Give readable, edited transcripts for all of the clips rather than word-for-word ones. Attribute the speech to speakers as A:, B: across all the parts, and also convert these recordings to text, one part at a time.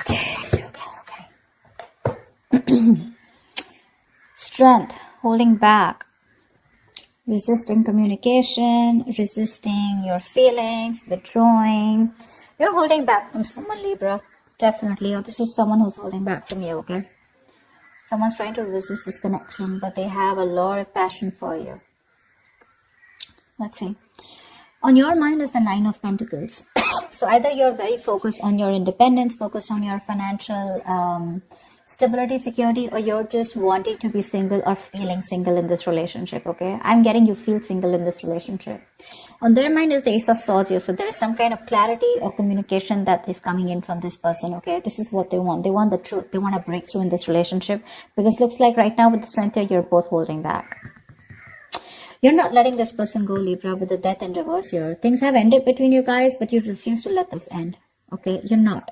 A: Okay. Strength, holding back, resisting communication, resisting your feelings, withdrawing. You're holding back from someone, Libra. Definitely. Or this is someone who's holding back from you, okay? Someone's trying to resist this connection, but they have a lot of passion for you. Let's see. On your mind is the Nine of Pentacles. So either you're very focused on your independence, focused on your financial stability, security, or you're just wanting to be single or feeling single in this relationship, okay? I'm getting you feel single in this relationship. On their mind is the Ace of Swords here. So there is some kind of clarity or communication that is coming in from this person, okay? This is what they want. They want the truth. They want a breakthrough in this relationship. Because looks like right now with the Strength here, you're both holding back. You're not letting this person go, Libra, with the Death in reverse here. Things have ended between you guys, but you refuse to let this end, okay? You're not.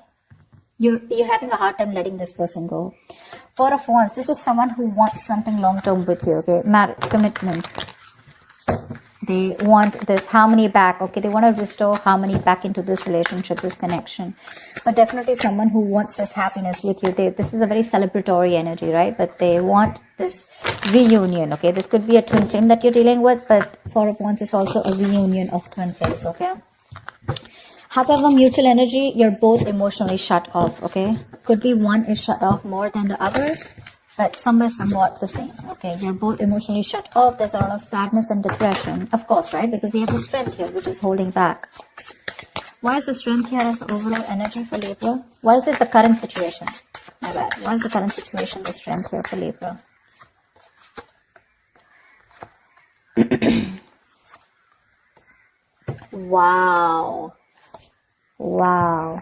A: You're having a hard time letting this person go. Four of Wands. This is someone who wants something long-term with you, okay? Marriage, commitment. They want this harmony back, okay? They want to restore harmony back into this relationship, this connection. But definitely someone who wants this happiness with you. This is a very celebratory energy, right? But they want this reunion, okay? This could be a twin flame that you're dealing with, but Four of Wands is also a reunion of twin flames, okay? However, mutual energy, you're both emotionally shut off, okay? Could be one is shut off more than the other, but some is somewhat the same, okay? You're both emotionally shut off. There's a lot of sadness and depression, of course, right? Because we have the Strength here, which is holding back. Why is the Strength here as the overall energy for Libra? Why is this the current situation? My bad. Why is the current situation the Strength here for Libra? Wow.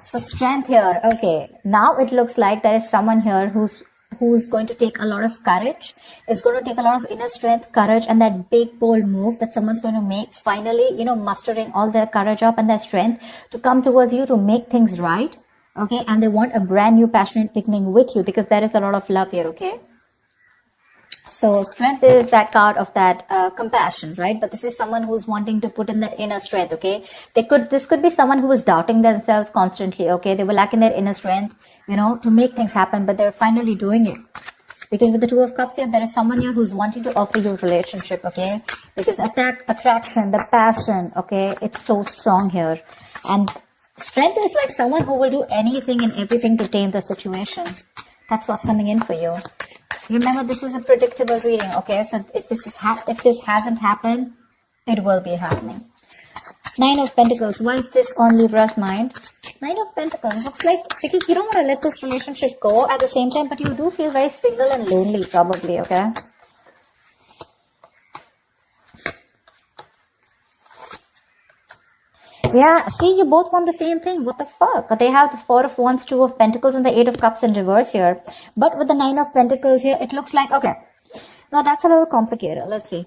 A: So Strength here. Okay, now it looks like there is someone here who's going to take a lot of courage, is going to take a lot of inner strength, courage, and that big bold move that someone's going to make, finally, mustering all their courage up and their strength to come towards you to make things right, okay? And they want a brand new passionate beginning with you because there is a lot of love here, okay? So Strength is that card of that compassion, right? But this is someone who's wanting to put in that inner strength, okay? This could be someone who is doubting themselves constantly, okay? They were lacking their inner strength, to make things happen, but they're finally doing it. Because with the Two of Cups here, there is someone here who's wanting to offer you a relationship, okay? Because attraction, the passion, okay? It's so strong here. And Strength is like someone who will do anything and everything to tame the situation. That's what's coming in for you. Remember, this is a predictable reading, okay? So if this hasn't happened, it will be happening. Nine of Pentacles. Why is this on Libra's mind? Nine of Pentacles. Looks like because you don't want to let this relationship go at the same time, but you do feel very single and lonely probably, okay? Yeah, see, you both want the same thing. What the fuck? They have the Four of Wands, Two of Pentacles, and the Eight of Cups in reverse here. But with the Nine of Pentacles here, it looks like, okay. Now, that's a little complicated. Let's see.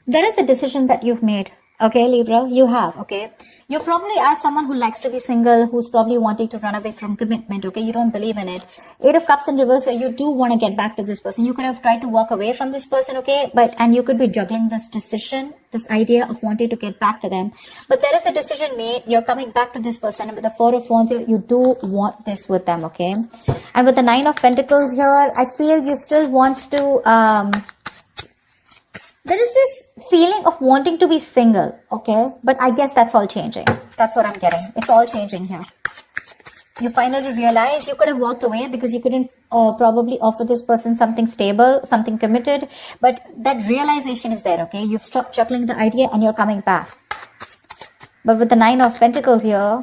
A: There is a decision that you've made. Okay, Libra, you have, okay? You probably are someone who likes to be single, who's probably wanting to run away from commitment, okay? You don't believe in it. Eight of Cups in reverse, you do want to get back to this person. You could have tried to walk away from this person, okay? And you could be juggling this decision, this idea of wanting to get back to them. But there is a decision made. You're coming back to this person. And with the Four of Wands, you do want this with them, okay? And with the Nine of Pentacles here, I feel you still want to... there is this feeling of wanting to be single, okay? But I guess that's all changing. That's what I'm getting. It's all changing here. You finally realize you could have walked away because you couldn't probably offer this person something stable, something committed. But that realization is there, okay? You've stopped juggling the idea and you're coming back. But with the Nine of Pentacles here,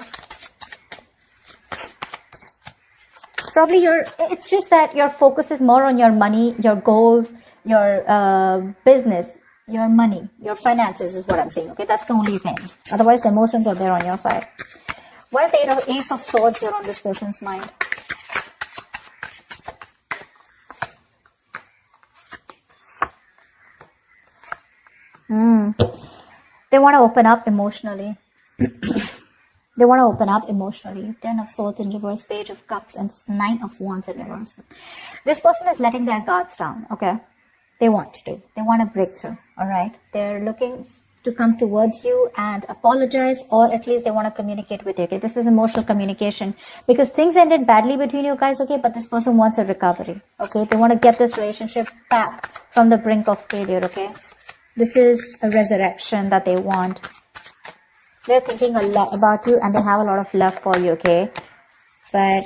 A: probably it's just that your focus is more on your money, your goals, your business, your money, your finances is what I'm saying, okay? That's the only thing. Otherwise, the emotions are there on your side. Why is the Ace of Swords here on this person's mind? They want to open up emotionally. They want to open up emotionally. Ten of Swords in reverse, Page of Cups, and Nine of Wands in reverse. This person is letting their guards down, okay? They want to. They want a breakthrough, all right? They're looking to come towards you and apologize, or at least they want to communicate with you. Okay, this is emotional communication, because things ended badly between you guys. Okay, but this person wants a recovery. Okay, they want to get this relationship back from the brink of failure. Okay, this is a resurrection that they want. They're thinking a lot about you and they have a lot of love for you. Okay, but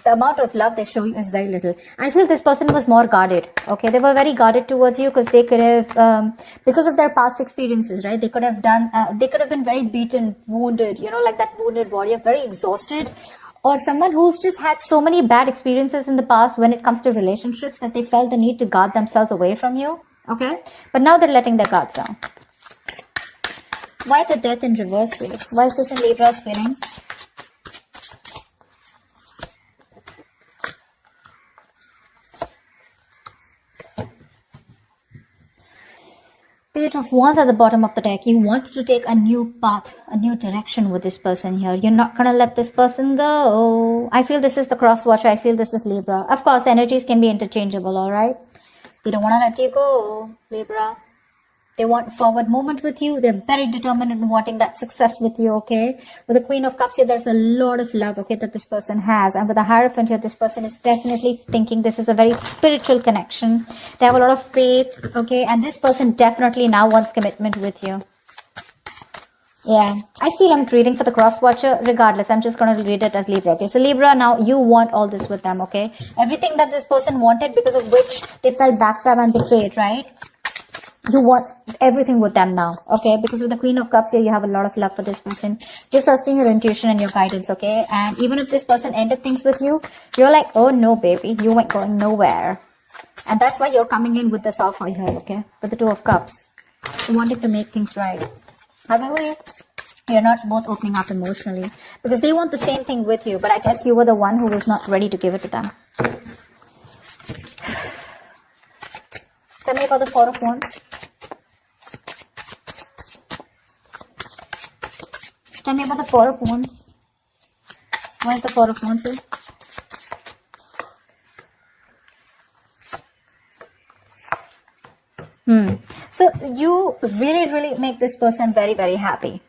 A: the amount of love they show you is very little. I feel this person was more guarded. Okay, they were very guarded towards you because they could have, because of their past experiences, right? They could have done, they could have been very beaten, wounded, you know, like that wounded warrior, very exhausted, or someone who's just had so many bad experiences in the past when it comes to relationships that they felt the need to guard themselves away from you. Okay, but now they're letting their guards down. Why the death in reverse here? Why is this in Libra's feelings? Page of Wands at the bottom of the deck. You want to take a new path, a new direction with this person here. You're not going to let this person go. I feel this is the cross watcher. I feel this is Libra. Of course, the energies can be interchangeable, all right? They don't want to let you go, Libra. They want forward movement with you. They're very determined in wanting that success with you, okay? With the Queen of Cups here, there's a lot of love, okay, that this person has. And with the Hierophant here, this person is definitely thinking this is a very spiritual connection. They have a lot of faith, okay? And this person definitely now wants commitment with you. Yeah, I feel I'm reading for the cross watcher. Regardless, I'm just going to read it as Libra, okay? So Libra, now you want all this with them, okay? Everything that this person wanted, because of which they felt backstabbed and betrayed, right? You want everything with them now, okay? Because with the Queen of Cups here, you have a lot of love for this person. You're trusting your intuition and your guidance, okay? And even if this person ended things with you, you're like, oh no, baby, you ain't going nowhere. And that's why you're coming in with this offer here, okay? With the Two of Cups. You wanted to make things right. However, you're not both opening up emotionally, because they want the same thing with you, but I guess you were the one who was not ready to give it to them. Tell me about the Four of Wands. Tell me about the Four of Wands. Why is the Four of Wands here? So you really make this person very happy.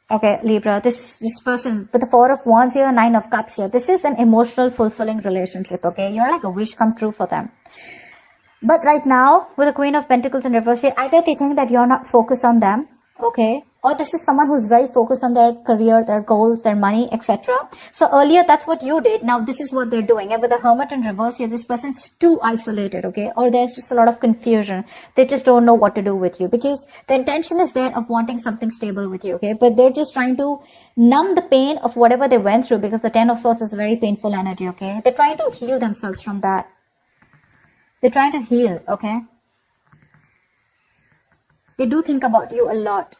A: Okay, Libra, this person with the Four of Wands here, Nine of Cups here. This is an emotional, fulfilling relationship, okay? You're like a wish come true for them. But right now, with the Queen of Pentacles in reverse here, either they think that you're not focused on them, okay? Or this is someone who's very focused on their career, their goals, their money, etc. So earlier, that's what you did. Now, this is what they're doing. And with the Hermit in reverse here, this person's too isolated, okay? Or there's just a lot of confusion. They just don't know what to do with you. Because the intention is there of wanting something stable with you, okay? But they're just trying to numb the pain of whatever they went through. Because the Ten of Swords is a very painful energy, okay? They're trying to heal themselves from that. They're trying to heal, okay? They do think about you a lot.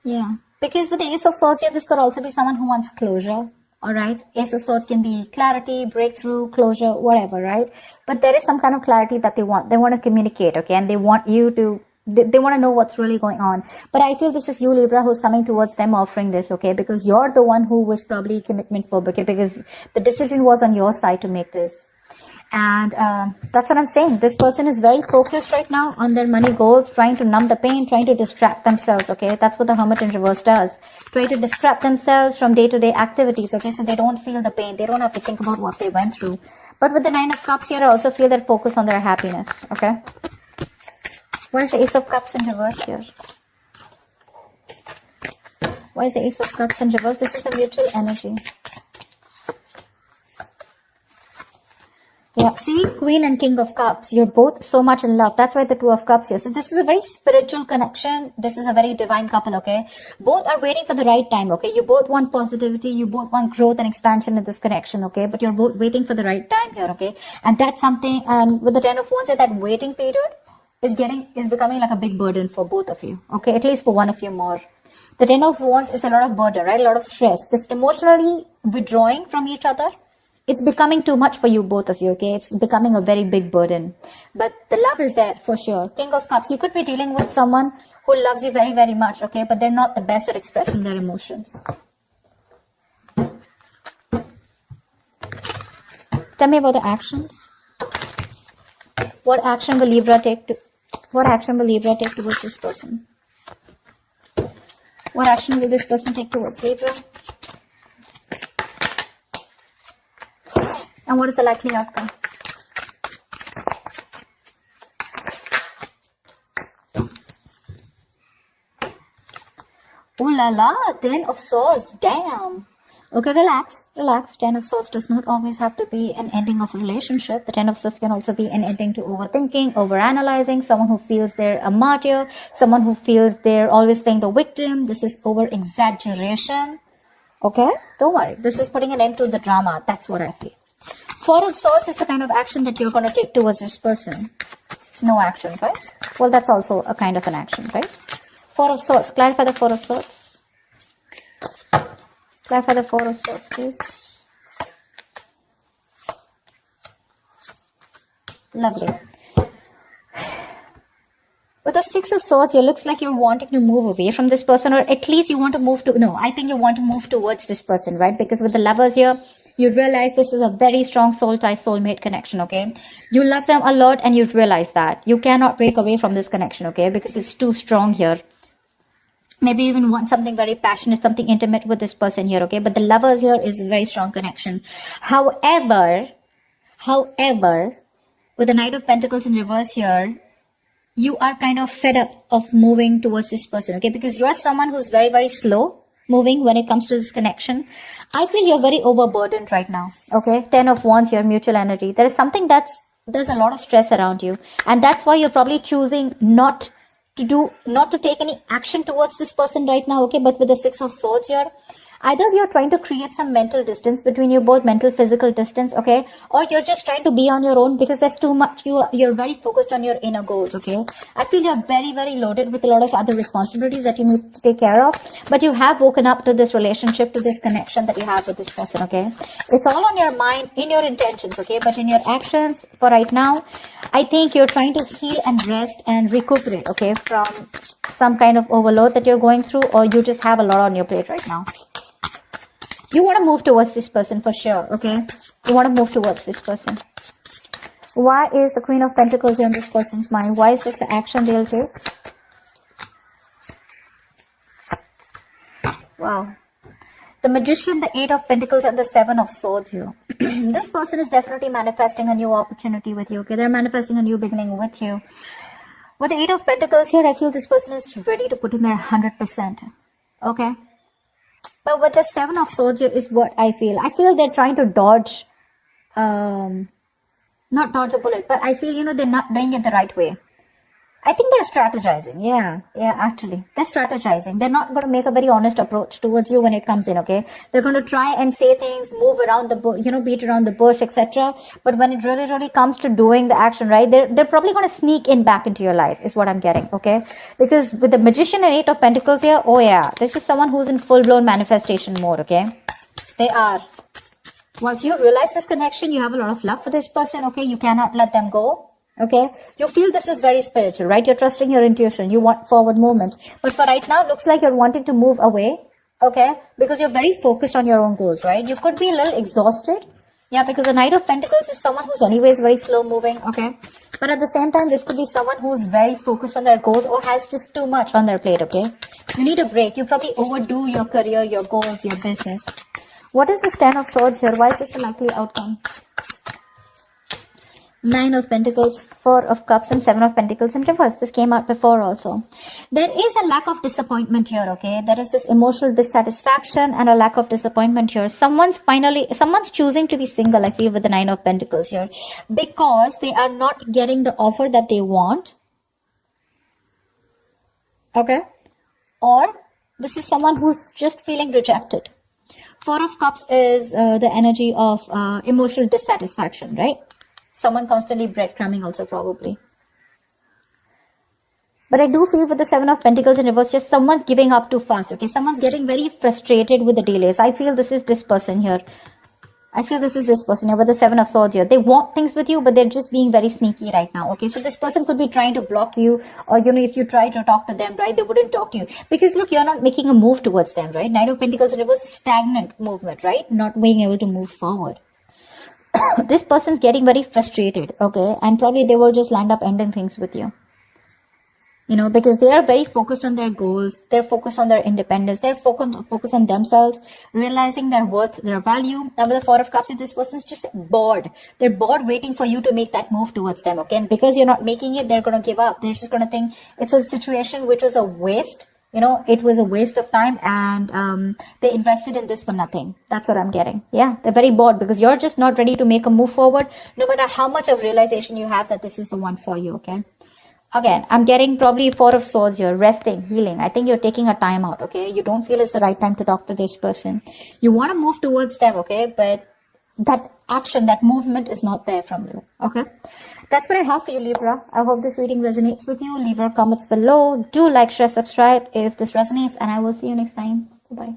A: Yeah, because with the Ace of Swords here, this could also be someone who wants closure, alright? Ace of Swords can be clarity, breakthrough, closure, whatever, right? But there is some kind of clarity that they want. They want to communicate, okay? And they want you to, they want to know what's really going on. But I feel this is you, Libra, who's coming towards them offering this, okay? Because you're the one who was probably commitment phobic, okay? Because the decision was on your side to make this. And that's what I'm saying. This person is very focused right now on their money goals, trying to numb the pain, trying to distract themselves, okay? That's what the Hermit in reverse does. Try to distract themselves from day-to-day activities, okay? So they don't feel the pain. They don't have to think about what they went through. But with the Nine of Cups here, I also feel that focus on their happiness, okay? Why is the Ace of Cups in reverse here? Why is the Ace of Cups in reverse? This is a mutual energy. Yeah, see, Queen and King of Cups, you're both so much in love. That's why the Two of Cups here. So this is a very spiritual connection. This is a very divine couple, okay? Both are waiting for the right time, okay? You both want positivity. You both want growth and expansion in this connection, okay? But you're both waiting for the right time here, okay? And that's something, and with the Ten of Wands, that waiting period is becoming like a big burden for both of you, okay? At least for one of you more. The Ten of Wands is a lot of burden, right? A lot of stress. This emotionally withdrawing from each other, it's becoming too much for you, both of you, okay? It's becoming a very big burden. But the love is there for sure. King of Cups, you could be dealing with someone who loves you very much, okay? But they're not the best at expressing their emotions. Tell me about the actions. What action will Libra take to What action will Libra take towards this person? What action will this person take towards Libra? And what is the likely outcome? Ooh la la, 10 of swords, damn. Okay, relax, relax. 10 of swords does not always have to be an ending of a relationship. The 10 of swords can also be an ending to overthinking, overanalyzing, someone who feels they're a martyr, someone who feels they're always playing the victim. This is over-exaggeration. Okay, don't worry. This is putting an end to the drama. That's what I feel. 4 of swords is the kind of action that you're going to take towards this person. No action, right? Well, that's also a kind of an action, right? 4 of swords. Clarify the 4 of swords. Clarify the 4 of swords, please. Lovely. With the 6 of swords, it looks like you're wanting to move away from this person, or at least you want to move to, no, I think you want to move towards this person, right? Because with the lovers here, you realize this is a very strong soul tie, soulmate connection, okay? You love them a lot and you realize that. You cannot break away from this connection, okay? Because it's too strong here. Maybe even want something very passionate, something intimate with this person here, okay? But the lovers here is a very strong connection. However, with the Knight of Pentacles in reverse here, you are kind of fed up of moving towards this person, okay? Because you're someone who's very, very slow moving when it comes to this connection. I feel you're very overburdened right now, okay? 10 of Wands, your mutual energy. There is something there's a lot of stress around you. And that's why you're probably choosing not to take any action towards this person right now, okay? But with the 6 of swords here, either you're trying to create some mental distance between you both, mental, physical distance, okay? Or you're just trying to be on your own because there's too much, you're very focused on your inner goals, okay? I feel you're very, very loaded with a lot of other responsibilities that you need to take care of. But you have woken up to this relationship, to this connection that you have with this person, okay? It's all on your mind, in your intentions, okay? But in your actions, for right now, I think you're trying to heal and rest and recuperate, okay? From some kind of overload that you're going through, or you just have a lot on your plate right now. You want to move towards this person for sure, okay? You want to move towards this person. Why is the Queen of Pentacles in this person's mind? Why is this the action they'll take? Wow. The Magician, the 8 of Pentacles, and the 7 of Swords here. This person is definitely manifesting a new opportunity with you, okay? They're manifesting a new beginning with you. With the 8 of Pentacles here, I feel this person is ready to put in their 100%, okay? But with the 7 of Swords here is what I feel. I feel they're trying to dodge, not dodge a bullet, but I feel, they're not doing it the right way. I think they're strategizing. Yeah, actually. They're strategizing. They're not going to make a very honest approach towards you when it comes in, okay? They're going to try and say things, move around the bush, beat around the bush, etc. But when it really, really comes to doing the action, right, they're probably going to sneak in back into your life, is what I'm getting, okay? Because with the Magician and 8 of Pentacles here, oh yeah, this is someone who's in full-blown manifestation mode, okay? They are. Once you realize this connection, you have a lot of love for this person, okay? You cannot let them go. Okay, you feel this is very spiritual, right? You're trusting your intuition. You want forward movement. But for right now, it looks like you're wanting to move away, okay? Because you're very focused on your own goals, right? You could be a little exhausted. Yeah, because the Knight of Pentacles is someone who's anyways very slow moving, okay? But at the same time, this could be someone who's very focused on their goals or has just too much on their plate, okay? You need a break. You probably overdo your career, your goals, your business. What is this 10 of Swords here? Why is this a likely outcome? 9 of Pentacles, 4 of Cups, and 7 of Pentacles in reverse. This came out before also. There is a lack of disappointment here, okay? There is this emotional dissatisfaction and a lack of disappointment here. Someone's choosing to be single, I feel, with the 9 of Pentacles here. Because they are not getting the offer that they want. Okay? Or this is someone who's just feeling rejected. 4 of Cups is the energy of emotional dissatisfaction, right? Someone constantly breadcrumbing also probably. But I do feel with the 7 of Pentacles in reverse, just someone's giving up too fast, okay? Someone's getting very frustrated with the delays. I feel this is this person here. I feel this is this person here with the 7 of Swords here. They want things with you, but they're just being very sneaky right now, okay? So this person could be trying to block you, or, if you try to talk to them, right, they wouldn't talk to you. Because, look, you're not making a move towards them, right? 9 of Pentacles in reverse is stagnant movement, right? Not being able to move forward. This person's getting very frustrated, okay? And probably they will just land up ending things with you. you know, because they are very focused on their goals. They're focused on their independence. They're focused on themselves, realizing their worth, their value. And with the Four of Cups, this person's just bored. They're bored waiting for you to make that move towards them, okay? And because you're not making it, they're going to give up. They're just going to think it's a situation which was a waste. You know, it was a waste of time, and they invested in this for nothing. That's what I'm getting. Yeah, they're very bored because you're just not ready to make a move forward, no matter how much of realization you have that this is the one for you, okay? Again, I'm getting probably Four of Swords here, resting, healing. I think you're taking a time out, okay? You don't feel it's the right time to talk to this person. You want to move towards them, okay? But that action, that movement is not there from you, okay? That's what I have for you, Libra. I hope this reading resonates with you. Leave your comments below. Do like, share, subscribe if this resonates, and I will see you next time. Bye-bye.